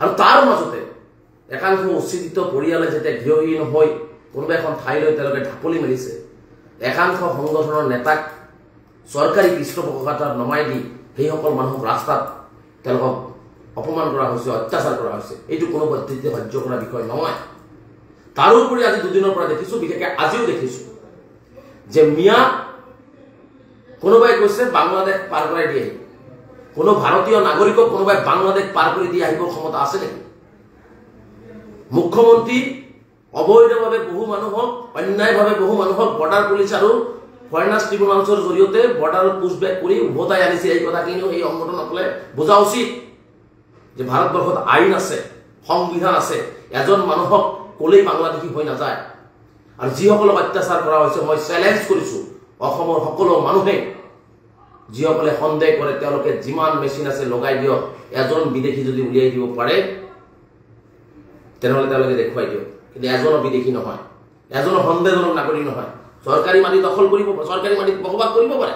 আৰু তাৰ মাজতে একাংশ উচ্ছেদিত পৰিয়ালে যেতিয়া গৃহহীন হৈ কোনোবা এখন ঠাইলৈ তেওঁলোকে ঢাপলি মেলিছে, একাংশ সংগঠনৰ নেতাক চৰকাৰী পৃষ্ঠপোষকতাত নমাই দি সেইসকল মানুহক ৰাস্তাত তেওঁলোকক অপমান কৰা হৈছে, অত্যাচাৰ কৰা হৈছে। এইটো কোনো পদ্ধতিতে সহ্য কৰা বিষয় নহয়। তাৰোপৰি আজি দুদিনৰ পৰা দেখিছোঁ, বিশেষকৈ আজিও দেখিছোঁ যে মিয়া কোনোবাই কৈছে বাংলাদেশ পাৰ কৰাই দি আহিব। কোনো ভাৰতীয় নাগৰিকক কোনোবাই বাংলাদেশ পাৰ কৰি দি আহিবৰ ক্ষমতা আছে নেকি? মুখ্যমন্ত্ৰী অবৈধভাৱে বহু মানুহক, অন্যায়ভাৱে বহু মানুহক বৰ্ডাৰ পুলিচ আৰু ফৰেনাৰ্ছ ট্ৰিবিউনেলছৰ জৰিয়তে বৰ্ডাৰত পুছবেক কৰি উভতাই আনিছে। এই কথাখিনিও এই সংগঠনসকলে বুজা উচিত যে ভাৰতবৰ্ষত আইন আছে, সংবিধান আছে। এজন মানুহক ক'লেই বাংলাদেশী হৈ নাযায়। আৰু যিসকলক অত্যাচাৰ কৰা হৈছে, মই চেলেঞ্জ কৰিছোঁ অসমৰ সকলো মানুহে, যিসকলে সন্দেহ কৰে তেওঁলোকে যিমান মেচিন আছে লগাই দিয়ক। এজন বিদেশী যদি উলিয়াই দিব পাৰে তেনেহ'লে তেওঁলোকে দেখুৱাই দিয়ক। কিন্তু এজনো বিদেশী নহয়, এজনো সন্দেহজনক নাগৰিক নহয়। চৰকাৰী মাটি দখল কৰিব পাৰে, চৰকাৰী মাটিত বসবাস কৰিব পাৰে,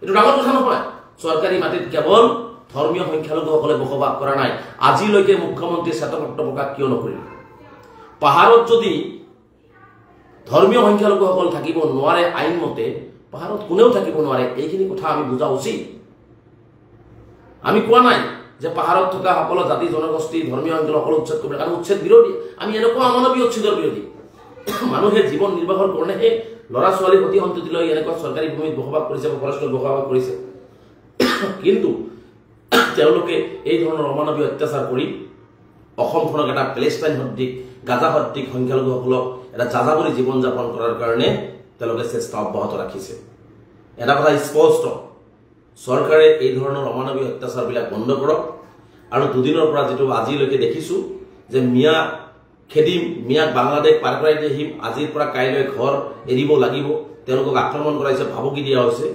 এইটো ডাঙৰ কথা নহয়। চৰকাৰী মাটিত কেৱল ধৰ্মীয় সংখ্যালঘুসকলে বসবাস কৰা নাই। আজিলৈকে মুখ্যমন্ত্ৰীয়ে শ্বেতপত্ৰ প্ৰকাশ কিয় নকৰিল? পাহাৰত যদি ধৰ্মীয় সংখ্যালঘুসকল থাকিব নোৱাৰে আইনমতে, পাহাৰত কোনেও থাকিব নোৱাৰে। এইখিনি কথা আমি বুজা উচিত। আমি কোৱা নাই যে পাহাৰত থকা সকলো জাতি জনগোষ্ঠী ধৰ্মীয় সংখ্যালঘুসকল উচ্ছেদ কৰিব, কাৰণ উচ্ছেদ বিৰোধী। আমি এনেকুৱা অমানৱীয় উচ্ছেদৰ বিৰোধী। মানুহে জীৱন নিৰ্বাহৰ কাৰণেহে ল'ৰা ছোৱালী সতি সন্ততি লৈ এনেকুৱা চৰকাৰী ভূমিত বসবাস কৰিছে বা ফৰেষ্টত বসবাস কৰিছে। কিন্তু তেওঁলোকে এই ধৰণৰ অমানৱীয় অত্যাচাৰ কৰি অসমখনক এটা পেলেষ্টাইন সদৃশ, গাজা সদৃশ সংখ্যালঘুসকলক এটা যাযাবৰী জীৱন যাপন কৰাৰ কাৰণে তেওঁলোকে চেষ্টা অব্যাহত ৰাখিছে। এটা কথা স্পষ্ট, চৰকাৰে এই ধৰণৰ অমানৱীয় অত্যাচাৰবিলাক বন্ধ কৰক। আৰু দুদিনৰ পৰা যিটো আজিলৈকে দেখিছোঁ যে মিয়া খেদিম, মিয়াক বাংলাদেশ পাৰ কৰাই দি আহিম, আজিৰ পৰা কাইলৈ ঘৰ এৰিব লাগিব, তেওঁলোকক আক্ৰমণ কৰাইছে, ভাবুকি দিয়া হৈছে।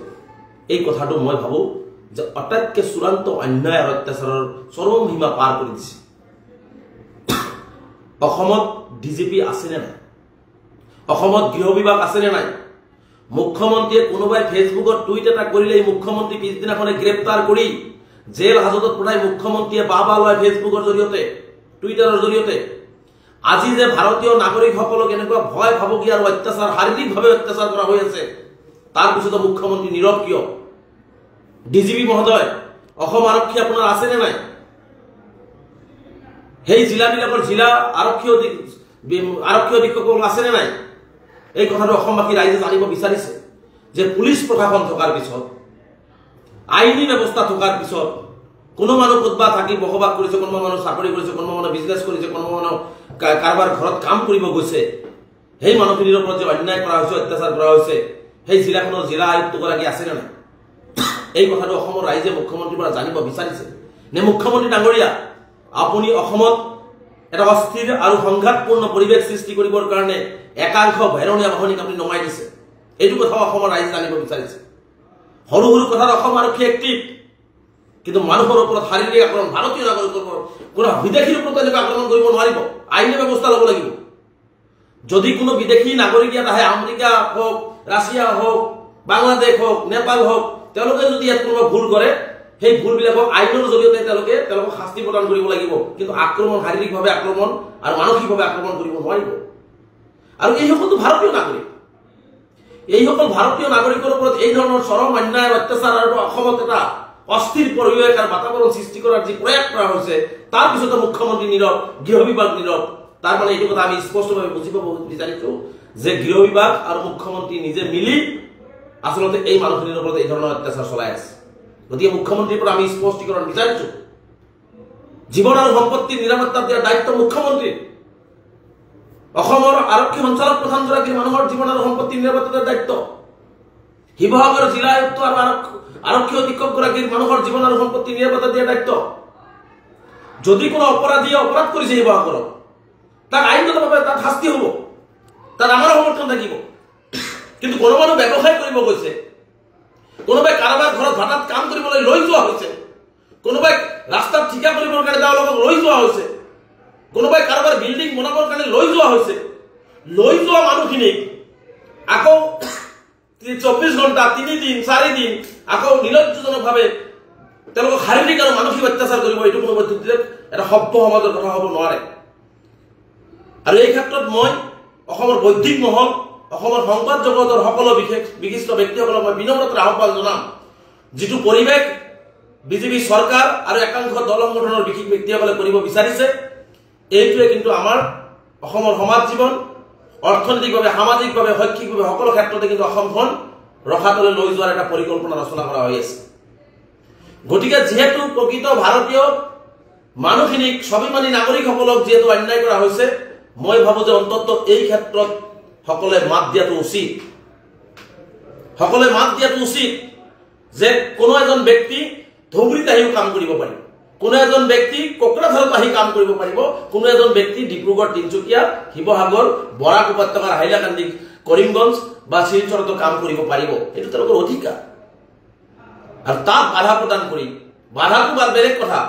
এই কথাটো মই ভাবোঁ যে আটাইতকৈ চূড়ান্ত অন্যায় আৰু অত্যাচাৰৰ চৰম সীমা পাৰ কৰি দিছে। অসমত ডিজিপি আছেনে নাই? অসমত গৃহ বিভাগ আছেনে নাই? মুখ্যমন্ত্ৰীয়ে কোনোবাই ফেচবুকত টুইট এটা কৰিলেই মুখ্যমন্ত্ৰী পিছদিনাখনে গ্ৰেপ্তাৰ কৰি জেল হাজতত পঠাই মুখ্যমন্ত্ৰীয়ে বাহ লয় ফেচবুকৰ জৰিয়তে, টুইটাৰৰ জৰিয়তে। আজি যে ভাৰতীয় নাগৰিকসকলক এনেকুৱা ভয় ভাবুকি আৰু অত্যাচাৰ, শাৰীৰিকভাৱে অত্যাচাৰ কৰা হৈ আছে, তাৰ পিছতো মুখ্যমন্ত্ৰী নীৰৱ কিয়? ডিজিপি মহোদয়, অসম আৰক্ষী আপোনাৰ আছেনে নাই? সেই জিলাবিলাকৰ জিলা আৰক্ষী অধীক্ষক আছেনে নাই? এই কথাটো অসমবাসী ৰাইজে জানিব বিচাৰিছে যে পুলিচ প্ৰশাসন থকাৰ পিছত, আইনী ব্যৱস্থা থকাৰ পিছত, কোনো মানুহ ক'তবা থাকি বসবাস কৰিছে, কোনোবা মানুহ চাকৰি কৰিছে, কোনোবা মানুহ বিজনেছ কৰিছে, কোনোবা মানুহ কাৰোবাৰ ঘৰত কাম কৰিব গৈছে, সেই মানুহখিনিৰ ওপৰত যে অন্যায় কৰা হৈছে, অত্যাচাৰ কৰা হৈছে, সেই জিলাখনৰ জিলা আয়ুক্তগৰাকী আছেনে নাই? এই কথাটো অসমৰ ৰাইজে মুখ্যমন্ত্ৰীৰ পৰা জানিব বিচাৰিছে নে? মুখ্যমন্ত্ৰী ডাঙৰীয়া, আপুনি অসমত এটা অস্থিৰ আৰু সংঘাতপূৰ্ণ পৰিৱেশ সৃষ্টি কৰিবৰ কাৰণে একাংশ ভেৰণীয়া বাহিনীক আপুনি নমাই দিছে। এইটো কথা অসমৰ ৰাইজে জানিব বিচাৰিছে। সৰু সৰু কথাত অসম আৰক্ষী এক্টিভ, কিন্তু মানুহৰ ওপৰত শাৰীৰিক আক্ৰমণ, ভাৰতীয় নাগৰিকৰ ওপৰত, কোনো বিদেশীৰ ওপৰত এনেকুৱা আক্ৰমণ কৰিব নোৱাৰিব। আইনী ব্যৱস্থা ল'ব লাগিব। যদি কোনো বিদেশী নাগৰিক ইয়াত আহে, আমেৰিকা হওক, ৰাছিয়া হওক, বাংলাদেশ হওক, নেপাল হওক, তেওঁলোকে যদি ইয়াত কোনোবা ভুল কৰে, সেই ভুলবিলাকক আইনৰ জৰিয়তে তেওঁলোকক শাস্তি প্ৰদান কৰিব লাগিব। কিন্তু আক্ৰমণ, শাৰীৰিকভাৱে আক্ৰমণ আৰু মানসিকভাৱে আক্ৰমণ কৰিব নোৱাৰিব। আৰু এইসকলতো ভাৰতীয় নাগৰিক। এইসকল ভাৰতীয় নাগৰিকৰ ওপৰত এই ধৰণৰ চৰম অন্যায়, অত্যাচাৰ আৰু অসমত এটা অস্থিৰ পৰিৱেশ আৰু বাতাবৰণ সৃষ্টি কৰাৰ যি প্ৰয়াস কৰা হৈছে, তাৰ পিছতো মুখ্যমন্ত্ৰী নীৰৱ, গৃহ বিভাগ নীৰৱ। তাৰ মানে এইটো কথা আমি স্পষ্টভাৱে বুজিব বিচাৰিছোঁ যে গৃহ বিভাগ আৰু মুখ্যমন্ত্ৰী নিজে মিলি আচলতে এই মানুহখিনিৰ ওপৰত এই ধৰণৰ অত্যাচাৰ চলাই আছে। গতিকে মুখ্যমন্ত্ৰীৰ পৰা আমি স্পষ্টীকৰণ বিচাৰিছোঁ। জীৱন আৰু সম্পত্তিৰ নিৰাপত্তা দিয়াৰ দায়িত্ব মুখ্যমন্ত্ৰীৰ। অসমৰ আৰক্ষী সঞ্চালক প্ৰধানগৰাকীৰ মানুহৰ জীৱন আৰু সম্পত্তিৰ নিৰাপত্তা দিয়াৰ দায়িত্ব। শিৱসাগৰ জিলা আয়ুক্ত আৰু আৰক্ষী অধীক্ষকগৰাকীৰ মানুহৰ জীৱন আৰু সম্পত্তিৰ নিৰাপত্তা দিয়াৰ দায়িত্ব। যদি কোনো অপৰাধীয়ে অপৰাধ কৰিছে শিৱসাগৰত, তাক আইনগতভাৱে তাত শাস্তি হ'ব, তাত আমাৰ সমৰ্থন থাকিব। কিন্তু কোনো মানুহ ব্যৱসায় কৰিব গৈছে, কোনোবাই কাৰোবাৰ ঘৰত ভাতাত কাম কৰিবলৈ লৈ যোৱা হৈছে, কোনোবাই ৰাস্তাত ঠিকা কৰিবৰ কাৰণে তেওঁলোকক লৈ যোৱা হৈছে, কোনোবাই কাৰোবাৰ বিল্ডিং বনাবৰ কাৰণে লৈ যোৱা হৈছে, লৈ যোৱা মানুহখিনিক আকৌ 24 ঘণ্টা, 3 দিন, 4 দিন আকৌ নিৰজ্জনকভাৱে তেওঁলোকক শাৰীৰিক আৰু মানসিক অত্যাচাৰ কৰিব, এইটো কোনো পদ্ধতিৰে এটা সভ্য সমাজৰ কথা হ'ব নোৱাৰে। আৰু এই ক্ষেত্ৰত মই অসমৰ বৈদিক মহল, অসমৰ সংবাদ জগতৰ সকলো বিশিষ্ট ব্যক্তিসকলক মই বিনম্ৰতাৰে আহ্বান জনাম, যিটো পৰিৱেশ বিজেপি চৰকাৰ আৰু একাংশ দল সংগঠনৰ বিশেষ ব্যক্তিসকলে কৰিব বিচাৰিছে, এইটোৱে কিন্তু আমাৰ অসমৰ সমাজ জীৱন অৰ্থনৈতিকভাৱে, সামাজিকভাৱে, শৈক্ষিকভাৱে সকলো ক্ষেত্ৰতে কিন্তু অসমখন ৰখাতলৈ লৈ যোৱাৰ এটা পৰিকল্পনা ৰচনা কৰা হৈ আছে। গতিকে যিহেতু প্ৰকৃত ভাৰতীয় মানুহখিনিক, স্বাভিমানী নাগৰিকসকলক যিহেতু অন্যায় কৰা হৈছে, মই ভাবো যে অন্তত এই ক্ষেত্ৰত সকলে মাত দিয়াটো উচিত। সকলে মাত দিয়াটো উচিত যে কোনো এজন ব্যক্তি ধুবুৰীত আহিও কাম কৰিব পাৰিব, কোনো এজন ব্যক্তি কোকৰাঝাৰত আহি কাম কৰিব পাৰিব, কোনো এজন ব্যক্তি ডিব্ৰুগড়, তিনিচুকীয়া, শিৱসাগৰ, বৰাক উপত্যকাৰ হাইলাকান্দি, কৰিমগঞ্জ বা শিলচৰতো কাম কৰিব পাৰিব। এইটো তেওঁলোকৰ অধিকাৰ। আৰু তাক বাধা প্ৰদান কৰি, বাধাটো বা বেলেগ কথা,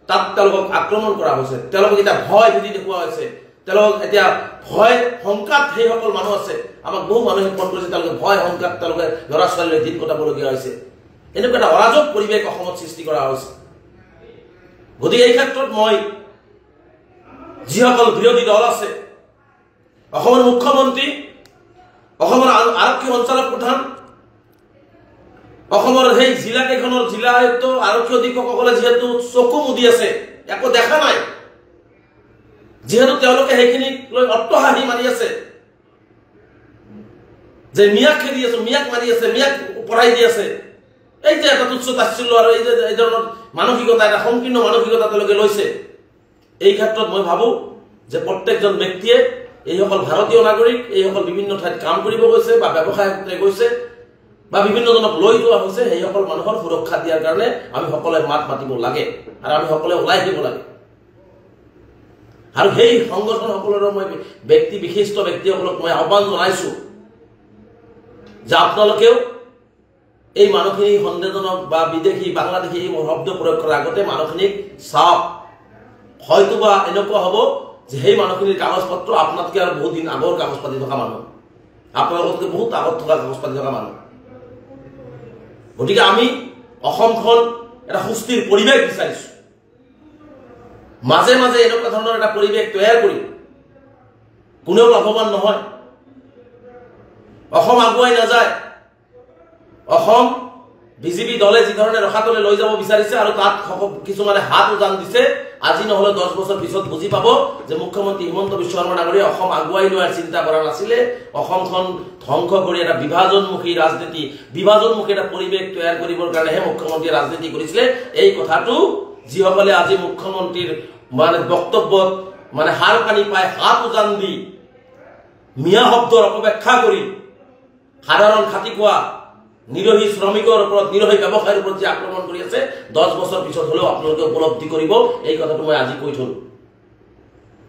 তাত তেওঁলোকক আক্ৰমণ কৰা হৈছে, তেওঁলোকক এতিয়া ভয় ভীতি দেখুওৱা হৈছে, তেওঁলোকক এতিয়া ভয় শংকাত সেইসকল মানুহ আছে, আমাক বহু মানুহে ফোন কৰিছে, তেওঁলোকে ভয় শংকাত তেওঁলোকে ল'ৰা ছোৱালীলৈ দিন কটাবলগীয়া হৈছে। এনেকুৱা এটা অৰাজক পৰিৱেশ অসমত সৃষ্টি কৰা হৈছে। গতিকে এই ক্ষেত্ৰত মই যিসকল বিৰোধী দল আছে, অসমৰ মুখ্যমন্ত্ৰী, অসমৰ আৰক্ষী সঞ্চালক প্ৰধান, অসমৰ সেই জিলাকেইখনৰ জিলা আয়ুক্ত, আৰক্ষী অধীক্ষকসকলে যিহেতু চকু মুদি আছে, একো দেখা নাই, যিহেতু তেওঁলোকে সেইখিনিক লৈ অট্টহাসি মাৰি আছে, যে মিয়াক খেদি আছে, মিয়াক মাৰি আছে, মিয়াক পঢ়াই দি আছে, এই যে এটা তুচ্ছ তাচ্ছিল্য আৰু এই যে এই ধৰণৰ মানসিকতা, এটা সংকীৰ্ণ মানসিকতা তেওঁলোকে লৈছে, এই ক্ষেত্ৰত মই ভাবো যে প্ৰত্যেকজন ব্যক্তিয়ে, এইসকল ভাৰতীয় নাগৰিক, এইসকল বিভিন্ন ঠাইত কাম কৰিব গৈছে বা ব্যৱসায় সূত্ৰে গৈছে বা বিভিন্নজনক লৈ যোৱা হৈছে, সেইসকল মানুহৰ সুৰক্ষা দিয়াৰ কাৰণে আমি সকলোৱে মাত মাতিব লাগে আৰু আমি সকলোৱে ওলাই দিব লাগে। আৰু সেই সংগঠনসকলৰ মই বিশিষ্ট ব্যক্তিসকলক মই আহ্বান জনাইছো যে আপোনালোকেও এই মানুহখিনি সন্দেহজনক বা বিদেশী, বাংলাদেশী এই শব্দ প্ৰয়োগ কৰাৰ আগতে মানুহখিনিক চাওক। হয়তোবা এনেকুৱা হ'ব যে সেই মানুহখিনিৰ কাগজ পত্ৰ আপোনাতকৈ আৰু বহুত দিন আগৰ কাগজ পাতি থকা মানুহ, আপোনালোকতকৈ বহুত আগত থকা কাগজ পাতি থকা মানুহ। গতিকে আমি অসমখন এটা সুস্থিৰ পৰিৱেশ বিচাৰিছো, মাজে মাজে এনেকুৱা ধৰণৰ এটা পৰিৱেশ তৈয়াৰ কৰি কোনেও লাভৱান নহয়, অসম আগুৱাই নাযায়। অসম বিজেপি দলে যি ধৰণে ৰখাতলৈ লৈ যাব বিচাৰিছে আৰু তাত কিছুমানে হাত উজান দিছে, আজি নহলে 10 বছৰ পিছত বুজি পাব যে মুখ্যমন্ত্ৰী হিমন্ত বিশ্ব শৰ্মা ডাঙৰীয়াই অসম আগুৱাই লোৱাৰ চিন্তা কৰা নাছিলে, অসমখন ধ্বংস কৰি এটা বিভাজনমুখী ৰাজনীতি, বিভাজনমুখী এটা পৰিৱেশ তৈয়াৰ কৰিবৰ কাৰণেহে মুখ্যমন্ত্ৰীয়ে ৰাজনীতি কৰিছিলে। এই কথাটো যিসকলে আজি মুখ্যমন্ত্ৰীৰ বক্তব্যত হাৰ পানী পাই হাত উজান দি মিয়া শব্দৰ অপব্যাখ্যা কৰি সাধাৰণ খাটিখোৱা নিৰহী শ্ৰমিকৰ ওপৰত, নিৰহী ব্যৱসায়ৰ ওপৰত যে আক্ৰমণ কৰি আছে, 10 বছৰ পিছত হলেও আপোনালোকে উপলব্ধি কৰিব। এই কথাটো মই আজি কৈ থলো।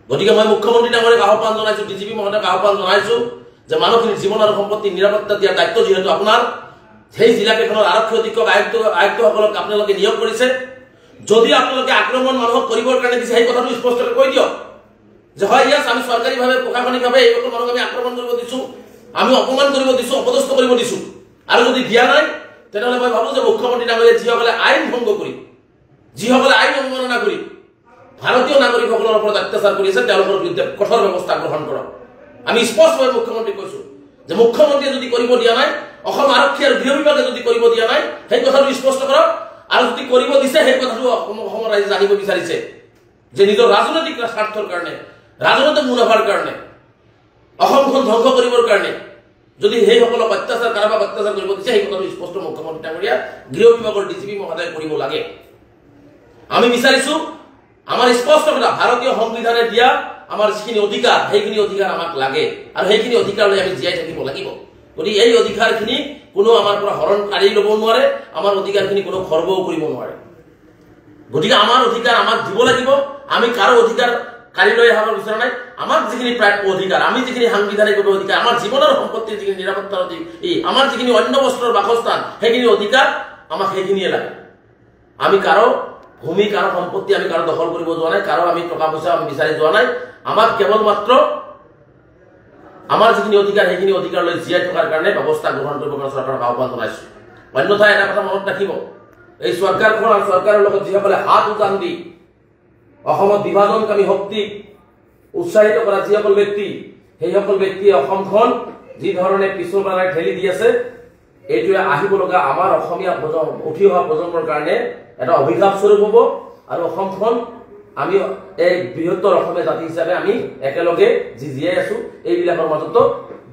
গতিকে মই মুখ্যমন্ত্ৰী ডাঙৰীয়াক আহ্বান জনাইছো, ডিজিপি মহোদয়ক আহ্বান জনাইছো যে মানুহখিনিৰ জীৱন আৰু সম্পত্তিৰ নিৰাপত্তা দিয়াৰ দায়িত্ব যিহেতু আপোনাৰ, সেই জিলাকেইখনৰ আৰক্ষী অধীক্ষক, আয়ুক্তসকলক আপোনালোকে নিয়োগ কৰিছে, যদি আপোনালোকে আক্ৰমণ মানুহক কৰিবৰ কাৰণে দিছে, সেই কথাটো স্পষ্টকৈ কৈ দিয়ক যে হয়, ইয়াছ, আমি চৰকাৰীভাৱে, প্ৰশাসনিকভাৱে এইসকল মানুহক আমি আক্ৰমণ কৰিব দিছো, আমি অপমান কৰিব দিছো, অপদস্থ কৰিব দিছো। আৰু যদি দিয়া নাই, তেনেহ'লে মই ভাবো যে মুখ্যমন্ত্ৰী ডাঙৰীয়াই যিসকলে আইন ভংগ কৰি, যিসকলে আইন অৱমাননা কৰি ভাৰতীয় নাগৰিকসকলৰ ওপৰত অত্যাচাৰ কৰি আছে, তেওঁলোকৰ বিৰুদ্ধে কঠোৰ ব্যৱস্থা গ্ৰহণ কৰক। আমি স্পষ্টভাৱে মুখ্যমন্ত্ৰীক কৈছো যে মুখ্যমন্ত্ৰীয়ে যদি কৰিব দিয়া নাই, অসম আৰক্ষী আৰু গৃহ বিভাগে যদি কৰিব দিয়া নাই, সেই কথাটো স্পষ্ট কৰক। আৰু যদি কৰিব দিছে, সেই কথাটো অসমৰ ৰাইজে জানিব বিচাৰিছে যে নিজৰ ৰাজনৈতিক স্বাৰ্থৰ কাৰণে, ৰাজনৈতিক মুনাফাৰ কাৰণে, অসমখন ধ্বংস কৰিবৰ কাৰণে যদি সেইসকলক অত্যাচাৰ, কাৰোবাক অত্যাচাৰ কৰিব দিছে, সেই কথাটো স্পষ্ট মুখ্যমন্ত্ৰী ডাঙৰীয়া, গৃহ বিভাগৰ ডিজিপি মহোদয় কৰিব লাগে। আমি বিচাৰিছো, আমাৰ স্পষ্ট কথা, ভাৰতীয় সংবিধানে দিয়া আমাৰ যিখিনি অধিকাৰ, সেইখিনি অধিকাৰ আমাক লাগে আৰু সেইখিনি অধিকাৰ লৈ আমি জীয়াই থাকিব লাগিব। গতিকে এই অধিকাৰখিনি কোনো আমাৰ পৰা হৰণ কাঢ়ি ল'ব নোৱাৰে, আমাৰ অধিকাৰখিনি কোনো খৰ্বও কৰিব নোৱাৰে। গতিকে আমাৰ অধিকাৰ আমাক দিব লাগিব। আমি কাৰো অধিকাৰ কাঢ়ি লৈ অহাৰ বিচৰা নাই। আমাক যিখিনি প্ৰাপ্য অধিকাৰ, আমি যিখিনি সাংবিধানিক অধিকাৰ, আমাৰ জীৱনৰ সম্পত্তিৰ যিখিনি নিৰাপত্তাৰ অধিকাৰ, আমাৰ যিখিনি অন্য বস্ত্ৰৰ বাসস্থান, সেইখিনি অধিকাৰ আমাক সেইখিনিয়ে লাগে। আমি কাৰো ভূমি, কাৰো সম্পত্তি আমি কাৰো দখল কৰিব যোৱা নাই, কাৰো আমি টকা পইচা আমি বিচাৰি যোৱা নাই। আমাক কেৱল মাত্ৰ আমাৰ যিখিনি অধিকাৰ, সেইখিনি অধিকাৰ লৈ জীয়াই থকাৰ কাৰণে ব্যৱস্থা গ্ৰহণ কৰিব কাৰণে চৰকাৰক আহ্বান জনাইছো। অন্যথা এটা কথা মনত ৰাখিব, এই চৰকাৰখন আৰু চৰকাৰৰ লগত যিসকলে হাত উজান দি অসমত বিভাজনকামী শক্তিক উৎসাহিত কৰা যিসকল ব্যক্তি সেইসকল ব্যক্তিয়ে অসমখন যি ধৰণে পিছৰ পেলাই ঠেলি দি আছে এইটোৱে আহিব লগা আমাৰ অসমীয়া উঠি অহা প্ৰজন্মৰ কাৰণে এটা অভিশাপ স্বৰূপ হ'ব আৰু অসমখন আমি এই বৃহত্তৰ অসমীয়া জাতি হিচাপে আমি একেলগে যি জীয়াই আছো এইবিলাকৰ মাজতো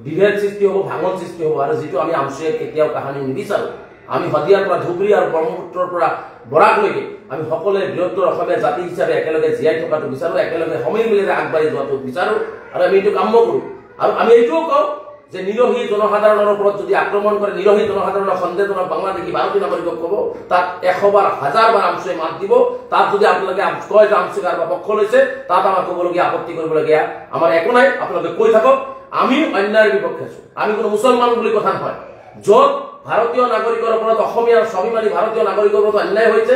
বিভেদ সৃষ্টি হ'ব ভাঙন সৃষ্টি হ'ব আৰু যিটো আমি আমচুৱে কেতিয়াও কাহানি নিবিচাৰো আমি হদিয়াৰ পৰা ধুবুৰী আৰু ব্ৰহ্মপুত্ৰৰ পৰা বৰাকলৈকে আমি সকলোৱে বৃহত্তৰ অসমীয়া জাতি হিচাপে একেলগে জীয়াই থকাটো বিচাৰো একেলগে সমিলমিলেৰে আগবাঢ়ি যোৱাটো বিচাৰো আৰু আমি এইটো কাম কৰো আৰু আমি এইটোও কওঁ যে নিৰহী জনসাধাৰণৰ ওপৰত যদি আক্ৰমণ কৰে নিৰহী জনসাধাৰণৰ সন্দেহজনক বাংলাদেশী ভাৰতীয় নাগৰিকক ক'ব তাত 100 বাৰ 1000 বাৰ আমচুৱে মাত দিব তাত যদি আপোনালোকে কয় যে আমচুৱে কাৰোবাৰ পক্ষ লৈছে তাত আমাৰ ক'বলগীয়া আপত্তি কৰিবলগীয়া আমাৰ একো নাই আপোনালোকে কৈ থাকক আমি অন্যায়ৰ বিপক্ষে আছো আমি কোনো মুছলমান বুলি কথা নহয় য'ত ভাৰতীয় নাগৰিকৰ ওপৰত অসমীয়া স্বাভিমানী ভাৰতীয় নাগৰিকৰ ওপৰত অন্যায় হৈছে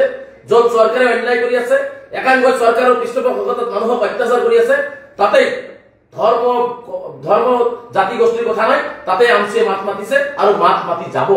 য'ত চৰকাৰে অন্যায় কৰি আছে একাংশ চৰকাৰৰ পৃষ্ঠপোষকতাত মানুহক অত্যাচাৰ কৰি আছে তাতেই ধৰ্ম জাতি গোষ্ঠীৰ কথা নাই তাতে আমচুৱে মাত মাতিছে আৰু মাত মাতি যাব